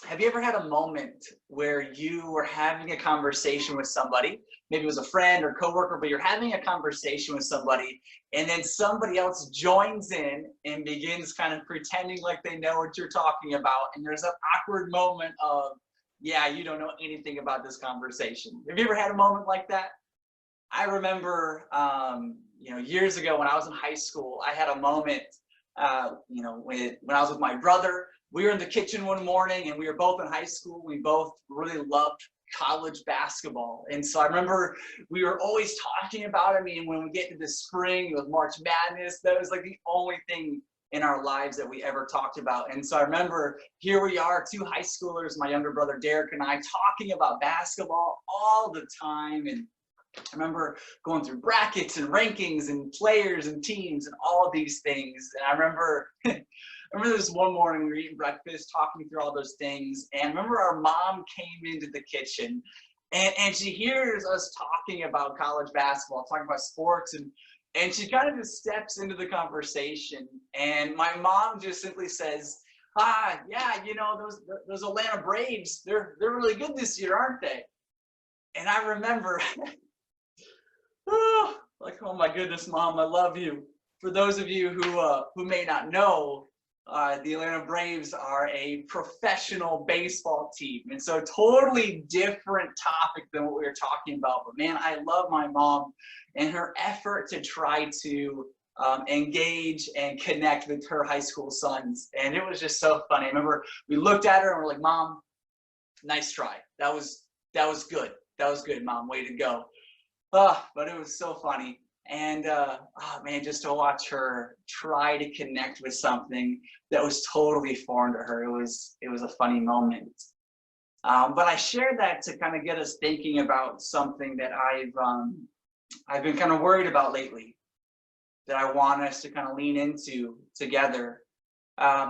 Have you ever had a moment where you were having a conversation with somebody, maybe it was a friend or coworker, but you're having a conversation with somebody, and then somebody else joins in and begins kind of pretending like they know what you're talking about, and there's an awkward moment of, yeah, you don't know anything about this conversation. Have you ever had a moment like that? I remember, years ago when I was in high school, I had a moment, when I was with my brother. We were in the kitchen one morning and we were both in high school. We both really loved college basketball. And so I remember we were always talking about it. I mean, when we get to the spring with March Madness, that was like the only thing in our lives that we ever talked about. And so I remember here we are, two high schoolers, my younger brother Derek and I, talking about basketball all the time. And I remember going through brackets and rankings and players and teams and all of these things. And I remember, this one morning we were eating breakfast, talking through all those things. And I remember our mom came into the kitchen and she hears us talking about college basketball, talking about sports. And she kind of just steps into the conversation. And my mom just simply says, yeah, those Atlanta Braves, they're really good this year, aren't they? And I remember, oh my goodness, Mom, I love you. For those of you who may not know, the Atlanta Braves are a professional baseball team, and so totally different topic than what we were talking about. But man, I love my mom and her effort to try to engage and connect with her high school sons, and it was just so funny. I remember we looked at her and we're like, "Mom, nice try. That was good. That was good, Mom. Way to go." But it was so funny. And just to watch her try to connect with something that was totally foreign to her, it was a funny moment. But I shared that to kind of get us thinking about something that I've been kind of worried about lately, that I want us to kind of lean into together.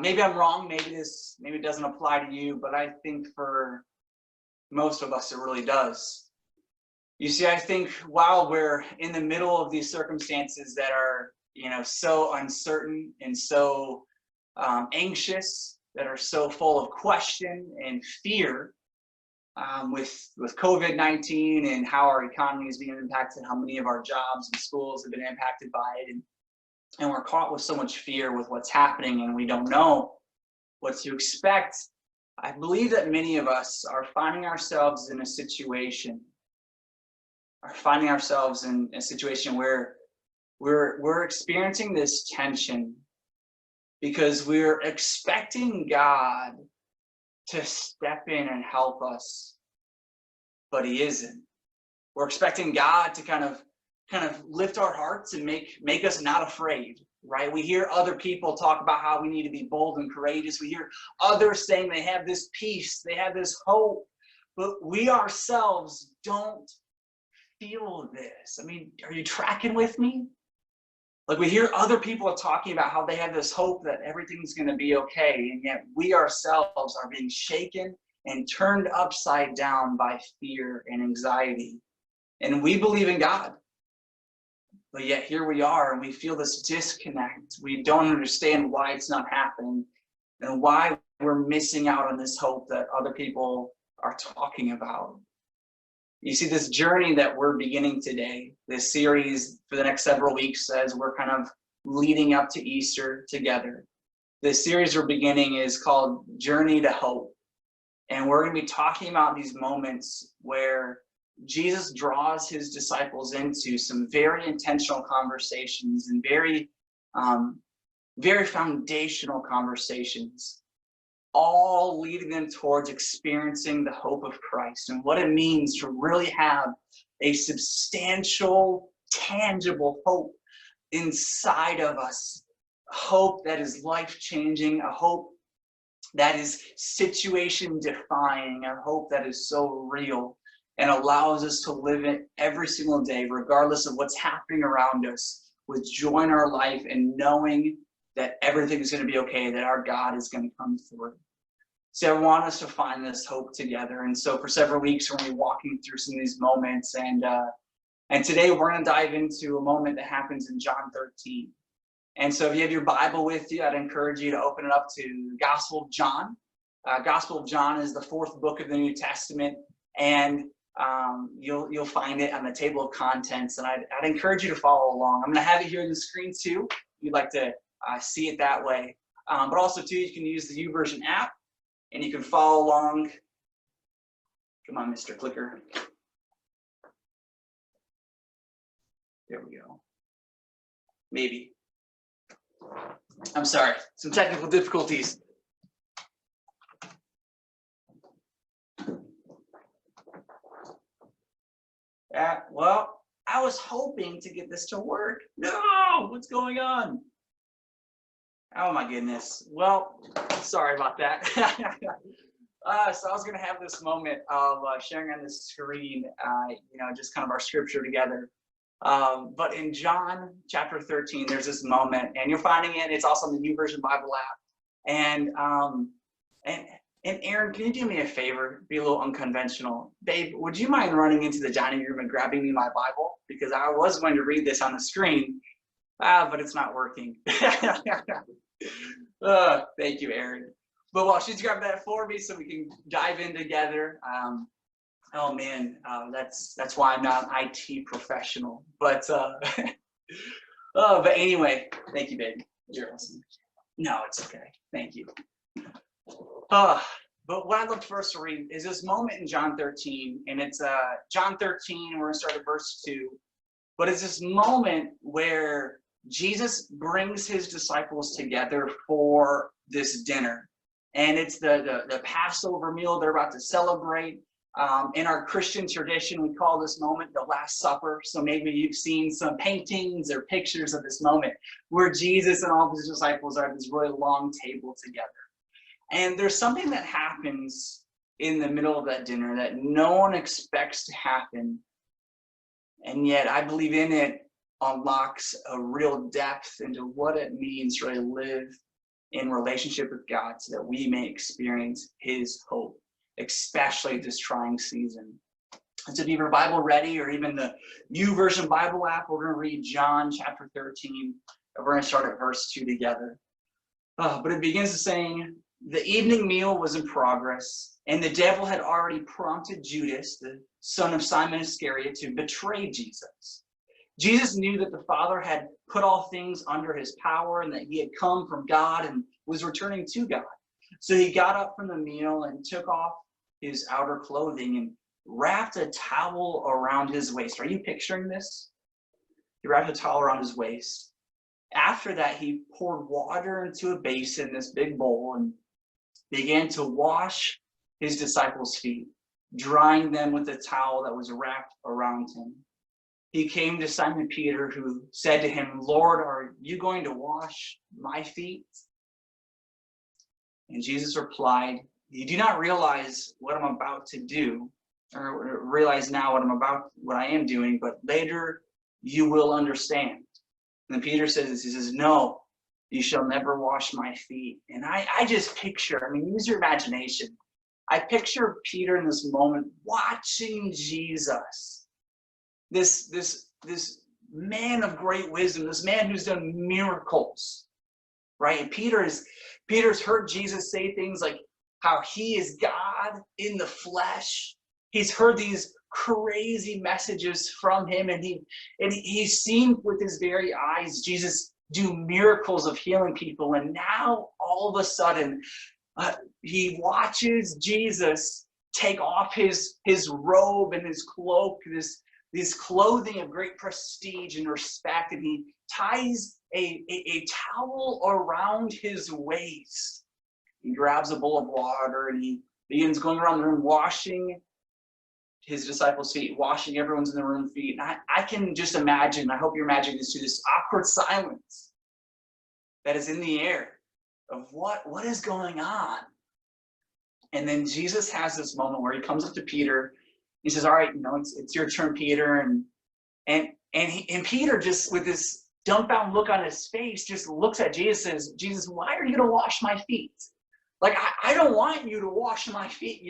Maybe I'm wrong. Maybe it doesn't apply to you, but I think for most of us it really does. You see, I think while we're in the middle of these circumstances that are, so uncertain and so anxious, that are so full of question and fear, with COVID-19 and how our economy is being impacted, how many of our jobs and schools have been impacted by it, and we're caught with so much fear with what's happening, and we don't know what to expect. I believe that many of us are finding ourselves in a situation where we're experiencing this tension because we're expecting God to step in and help us, but he isn't. We're expecting God to kind of lift our hearts and make us not afraid, right? We hear other people talk about how we need to be bold and courageous. We hear others saying they have this peace, they have this hope, but we ourselves don't feel this. I mean, are you tracking with me? Like, we hear other people talking about how they have this hope that everything's going to be okay, and yet we ourselves are being shaken and turned upside down by fear and anxiety. And we believe in God, but yet here we are and we feel this disconnect. We don't understand why it's not happening and why we're missing out on this hope that other people are talking about. You see, this journey that we're beginning today, this series for the next several weeks, as we're kind of leading up to Easter together, this series we're beginning is called Journey to Hope. And we're going to be talking about these moments where Jesus draws his disciples into some very intentional conversations and very foundational conversations, all leading them towards experiencing the hope of Christ and what it means to really have a substantial, tangible hope inside of us, a hope that is life-changing, a hope that is situation-defying, a hope that is so real and allows us to live it every single day, regardless of what's happening around us, with joy in our life and knowing that everything is going to be okay, that our God is going to come through. So I want us to find this hope together. And so for several weeks, we're going to be walking through some of these moments. And today we're going to dive into a moment that happens in John 13. And so if you have your Bible with you, I'd encourage you to open it up to the Gospel of John. Gospel of John is the 4th book of the New Testament, and you'll find it on the table of contents. And I'd encourage you to follow along. I'm going to have it here on the screen too, if you'd like to see it that way. But also too, you can use the YouVersion app, and you can follow along. Come on, Mr. Clicker. There we go. Maybe. I'm sorry, some technical difficulties. Well, I was hoping to get this to work. No, what's going on? Oh my goodness. Well, sorry about that. So I was going to have this moment of sharing on the screen, just kind of our scripture together. But in John chapter 13, there's this moment, and you're finding it. It's also in the YouVersion Bible app. And Aaron, can you do me a favor? Be a little unconventional. Babe, would you mind running into the dining room and grabbing me my Bible? Because I was going to read this on the screen, but it's not working. Thank you, Aaron. But while she's grabbing that for me so we can dive in together, oh man, that's why I'm not an IT professional. But but anyway, thank you, babe. You're awesome. No, it's okay. Thank you. But what I'd like first to read is this moment in John 13, and it's John 13, we're going to start at verse 2. But it's this moment where Jesus brings his disciples together for this dinner. And it's the Passover meal they're about to celebrate. In our Christian tradition, we call this moment the Last Supper. So maybe you've seen some paintings or pictures of this moment where Jesus and all of his disciples are at this really long table together. And there's something that happens in the middle of that dinner that no one expects to happen. And yet I believe in it unlocks a real depth into what it means to really live in relationship with God so that we may experience his hope, especially this trying season. And so if you have your Bible ready, or even the YouVersion Bible app, we're going to read John chapter 13, and we're going to start at verse 2 together. But it begins with saying, the evening meal was in progress, and the devil had already prompted Judas, the son of Simon Iscariot, to betray Jesus. Jesus knew that the Father had put all things under his power and that he had come from God and was returning to God. So he got up from the meal and took off his outer clothing and wrapped a towel around his waist. Are you picturing this? He wrapped a towel around his waist. After that, he poured water into a basin, this big bowl, and began to wash his disciples' feet, drying them with the towel that was wrapped around him. He came to Simon Peter, who said to him, Lord, are you going to wash my feet? And Jesus replied, you do not realize what I'm about to do, or realize now what I am doing, but later you will understand. And then Peter says, he says, no, you shall never wash my feet. And I just picture, use your imagination. I picture Peter in this moment watching Jesus, this man of great wisdom, this man who's done miracles, right? And Peter's heard Jesus say things like how he is God in the flesh. He's heard these crazy messages from him, and he's seen with his very eyes Jesus do miracles of healing people. And now all of a sudden he watches Jesus take off his robe and his cloak, this clothing of great prestige and respect, and he ties a towel around his waist. He grabs a bowl of water and he begins going around the room washing his disciples' feet, washing everyone's in the room feet. And I can just imagine, I hope you're imagining this too, this awkward silence that is in the air of what is going on. And then Jesus has this moment where he comes up to Peter. He says, all right, it's your turn, Peter. And Peter, just with this dumbfounded look on his face, just looks at Jesus and says, Jesus, why are you going to wash my feet? Like, I don't want you to wash my feet.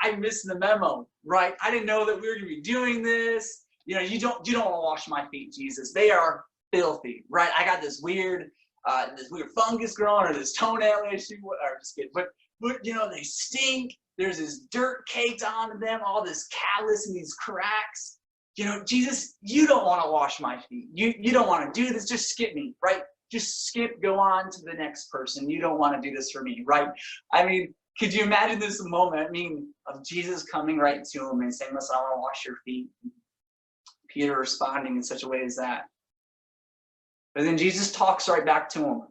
I missed the memo, right? I didn't know that we were going to be doing this. You don't want to wash my feet, Jesus. They are filthy, right? I got this weird fungus growing, or this toenail issue, or just kidding. But but they stink. There's this dirt caked onto them, all this callus and these cracks. Jesus, you don't want to wash my feet. You don't want to do this. Just skip me, right? Just skip, go on to the next person. You don't want to do this for me, right? I mean, could you imagine this moment? I mean, of Jesus coming right to him and saying, listen, I want to wash your feet. Peter responding in such a way as that. But then Jesus talks right back to him.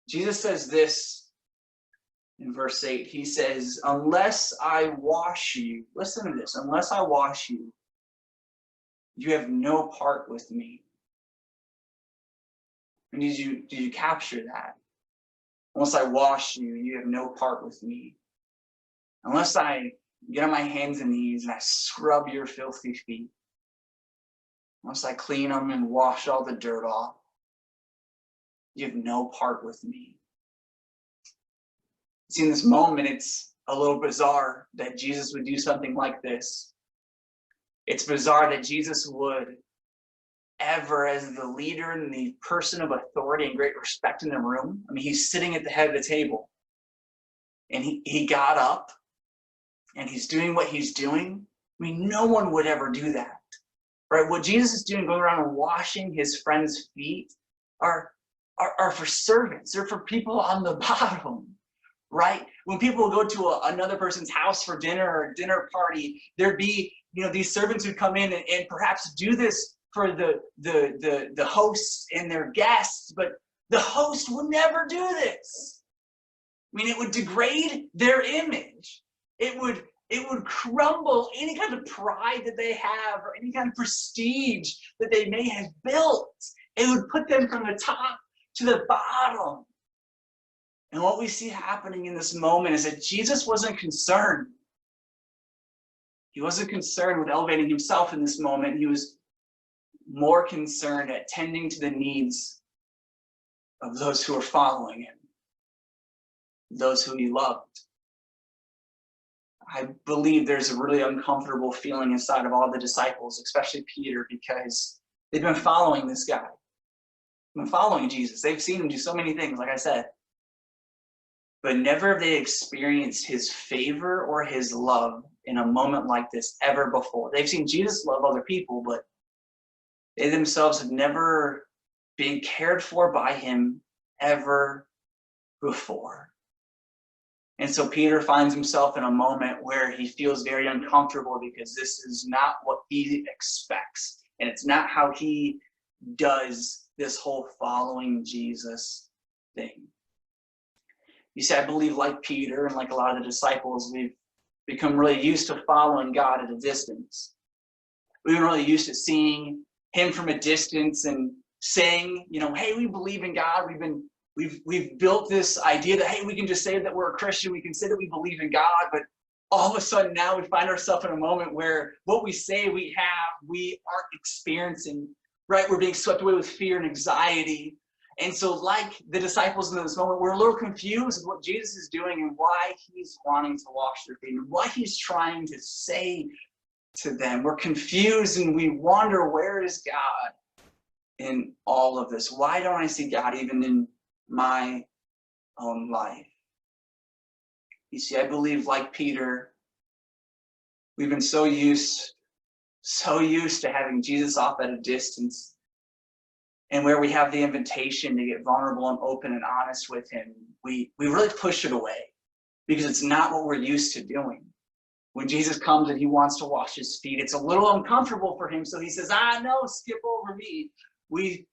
Jesus says this in verse 8. He says, unless I wash you, listen to this, unless I wash you, you have no part with me. And did you capture that? Unless I wash you, you have no part with me. Unless I get on my hands and knees and I scrub your filthy feet. Unless I clean them and wash all the dirt off, you have no part with me. See, in this moment, it's a little bizarre that Jesus would do something like this. It's bizarre that Jesus would ever, as the leader and the person of authority and great respect in the room, I mean, he's sitting at the head of the table. And he got up and he's doing what he's doing. I mean, no one would ever do that. Right? What Jesus is doing, going around and washing his friends' feet, are for servants. They're for people on the bottom. Right? When people go to another person's house for dinner or a dinner party, there'd be, these servants would come in and perhaps do this for the hosts and their guests, but the host would never do this. I mean, it would degrade their image. It would crumble any kind of pride that they have or any kind of prestige that they may have built. It would put them from the top to the bottom. And what we see happening in this moment is that Jesus wasn't concerned. He wasn't concerned with elevating himself in this moment. He was more concerned at tending to the needs of those who were following him, those who he loved. I believe there's a really uncomfortable feeling inside of all the disciples, especially Peter, because they've been following this guy. They've been following Jesus. They've seen him do so many things, like I said. But never have they experienced his favor or his love in a moment like this ever before. They've seen Jesus love other people, but they themselves have never been cared for by him ever before. And so Peter finds himself in a moment where he feels very uncomfortable because this is not what he expects. And it's not how he does this whole following Jesus thing. You see, I believe like Peter and like a lot of the disciples, we've become really used to following God at a distance. We've been really used to seeing him from a distance and saying, hey, we believe in God. We've built this idea that, hey, we can just say that we're a Christian. We can say that we believe in God. But all of a sudden now we find ourselves in a moment where what we say we aren't experiencing, right? We're being swept away with fear and anxiety. And so like the disciples in this moment, we're a little confused with what Jesus is doing and why he's wanting to wash their feet and what he's trying to say to them. We're confused and we wonder, where is God in all of this? Why don't I see God even in my own life? You see, I believe like Peter, we've been so used to having Jesus off at a distance, and where we have the invitation to get vulnerable and open and honest with him, we really push it away because it's not what we're used to doing. When Jesus comes and he wants to wash his feet, it's a little uncomfortable for him. So he says, no, skip over me. We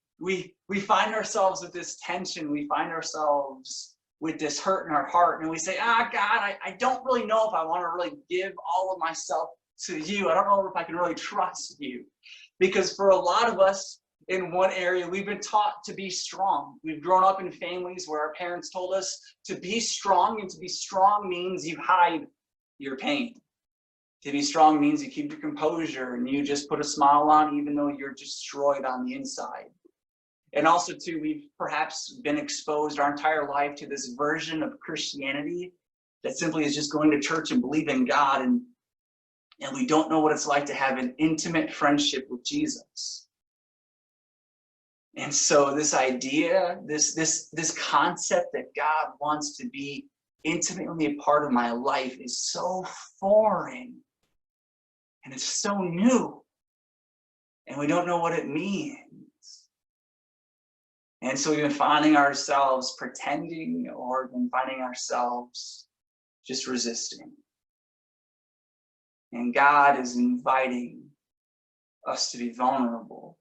find ourselves with this tension. We find ourselves with this hurt in our heart. And we say, God, I don't really know if I want to really give all of myself to you. I don't know if I can really trust you. Because for a lot of us, in one area, we've been taught to be strong. We've grown up in families where our parents told us to be strong, and to be strong means you hide your pain. To be strong means you keep your composure and you just put a smile on even though you're destroyed on the inside. And also too, we've perhaps been exposed our entire life to this version of Christianity that simply is just going to church and believing God, and we don't know what it's like to have an intimate friendship with Jesus. And so this idea, this concept that God wants to be intimately a part of my life is so foreign and it's so new and we don't know what it means. And so we've been finding ourselves pretending or we've been finding ourselves just resisting. And God is inviting us to be vulnerable.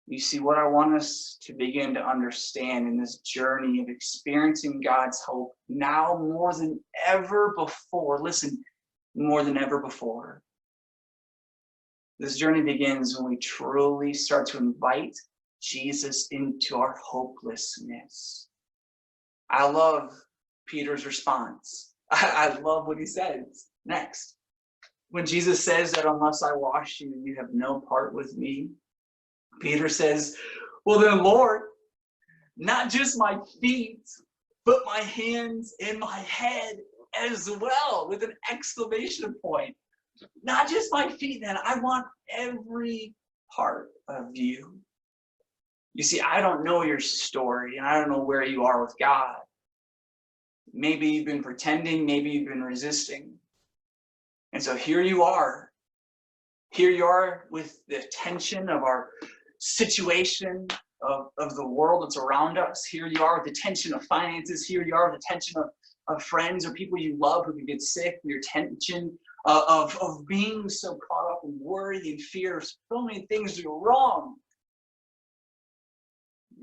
You see, what I want us to begin to understand in this journey of experiencing God's hope now more than ever before, listen, more than ever before. This journey begins when we truly start to invite Jesus into our hopelessness. I love Peter's response. I love what he says next. When Jesus says that unless I wash you, you have no part with me, Peter says, well then, Lord, not just my feet, but my hands and my head as well, with an exclamation point. Not just my feet, then, I want every part of you. You see, I don't know your story, and I don't know where you are with God. Maybe you've been pretending, maybe you've been resisting. And so here you are. Here you are with the tension of our situation, of the world that's around us. Here you are with the tension of finances. Here you are with the tension of friends or people you love who can get sick. Your tension of being so caught up in worry and fear. So many things go wrong.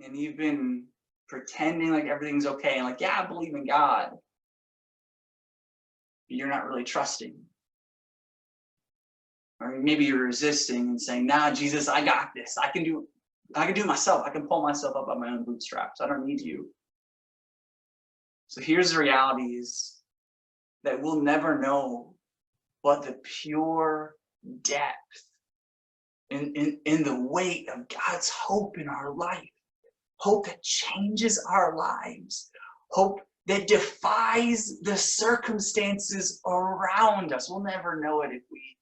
And you've been pretending like everything's okay. And like, yeah, I believe in God. But you're not really trusting. Or maybe you're resisting and saying, nah, Jesus, I got this. I can do it myself. I can pull myself up by my own bootstraps. I don't need you. So here's the reality is that we'll never know what the pure depth in the weight of God's hope in our life. Hope that changes our lives. Hope that defies the circumstances around us. We'll never know it if we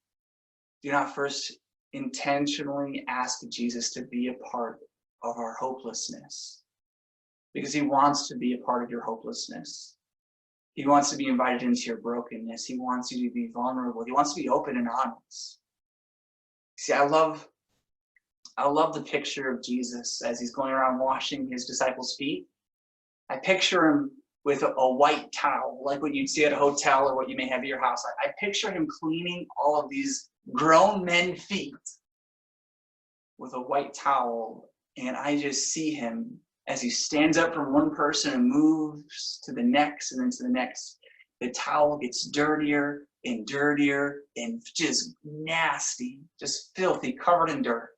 do not first intentionally ask Jesus to be a part of our hopelessness, because he wants to be a part of your hopelessness. He wants to be invited into your brokenness. He wants you to be vulnerable. He wants to be open and honest. See, I love the picture of Jesus as he's going around washing his disciples' feet. I picture him with a white towel, like what you'd see at a hotel or what you may have at your house. I picture him cleaning all of these grown men's feet with a white towel, and I just see him as he stands up from one person and moves to the next and then to the next. The towel gets dirtier and dirtier and just nasty, just filthy, covered in dirt.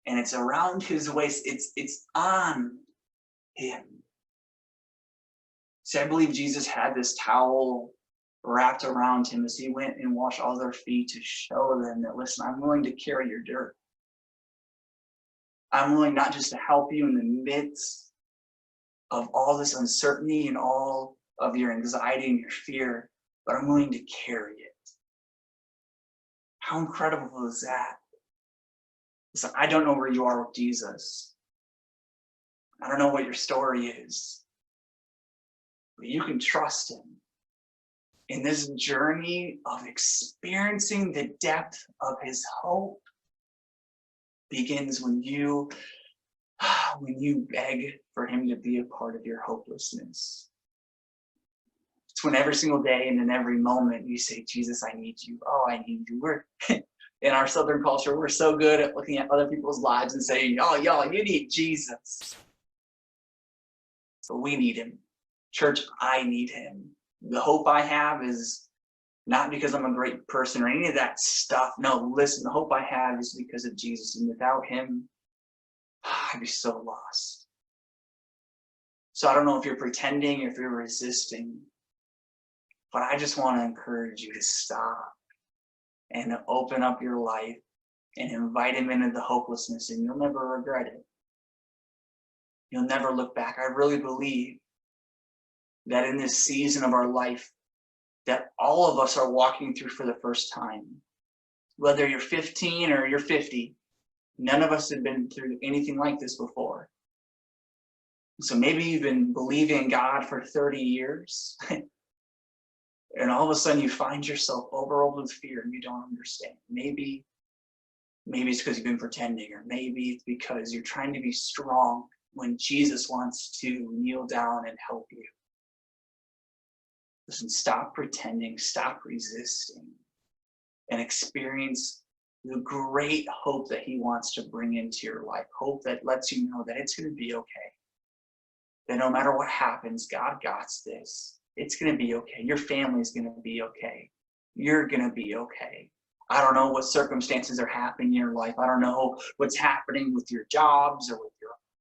And it's around his waist. It's on him. See, I believe Jesus had this towel wrapped around him as he went and washed all their feet to show them that, listen, I'm willing to carry your dirt. I'm willing not just to help you in the midst of all this uncertainty and all of your anxiety and your fear, but I'm willing to carry it. How incredible is that? Listen, I don't know where you are with Jesus. I don't know what your story is, but you can trust him. In this journey of experiencing the depth of his hope begins when you beg for him to be a part of your hopelessness. It's when every single day and in every moment you say, Jesus, I need you. Oh, I need you. We're in our Southern culture, we're so good at looking at other people's lives and saying, oh, y'all, you need Jesus. But we need him. Church, I need him. The hope I have is not because I'm a great person or any of that stuff. No, listen, the hope I have is because of Jesus. And without him, I'd be so lost. So I don't know if you're pretending, if you're resisting, but I just want to encourage you to stop and open up your life and invite him into the hopelessness, and you'll never regret it. You'll never look back. I really believe that in this season of our life that all of us are walking through for the first time. Whether you're 15 or you're 50, none of us have been through anything like this before. So maybe you've been believing in God for 30 years, and all of a sudden you find yourself overwhelmed with fear and you don't understand. Maybe it's because you've been pretending, or maybe it's because you're trying to be strong when Jesus wants to kneel down and help you. Listen, stop pretending, stop resisting, and experience the great hope that he wants to bring into your life. Hope that lets you know that it's going to be okay. That no matter what happens, God got this. It's going to be okay. Your family's going to be okay. You're going to be okay. I don't know what circumstances are happening in your life. I don't know what's happening with your jobs or with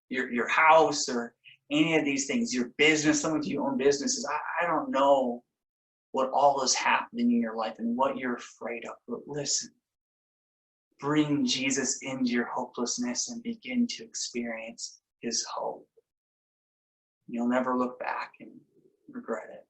your house or any of these things, your business. Some of you own businesses. I don't know what all is happening in your life and what you're afraid of. But listen, bring Jesus into your hopelessness and begin to experience his hope. You'll never look back and regret it.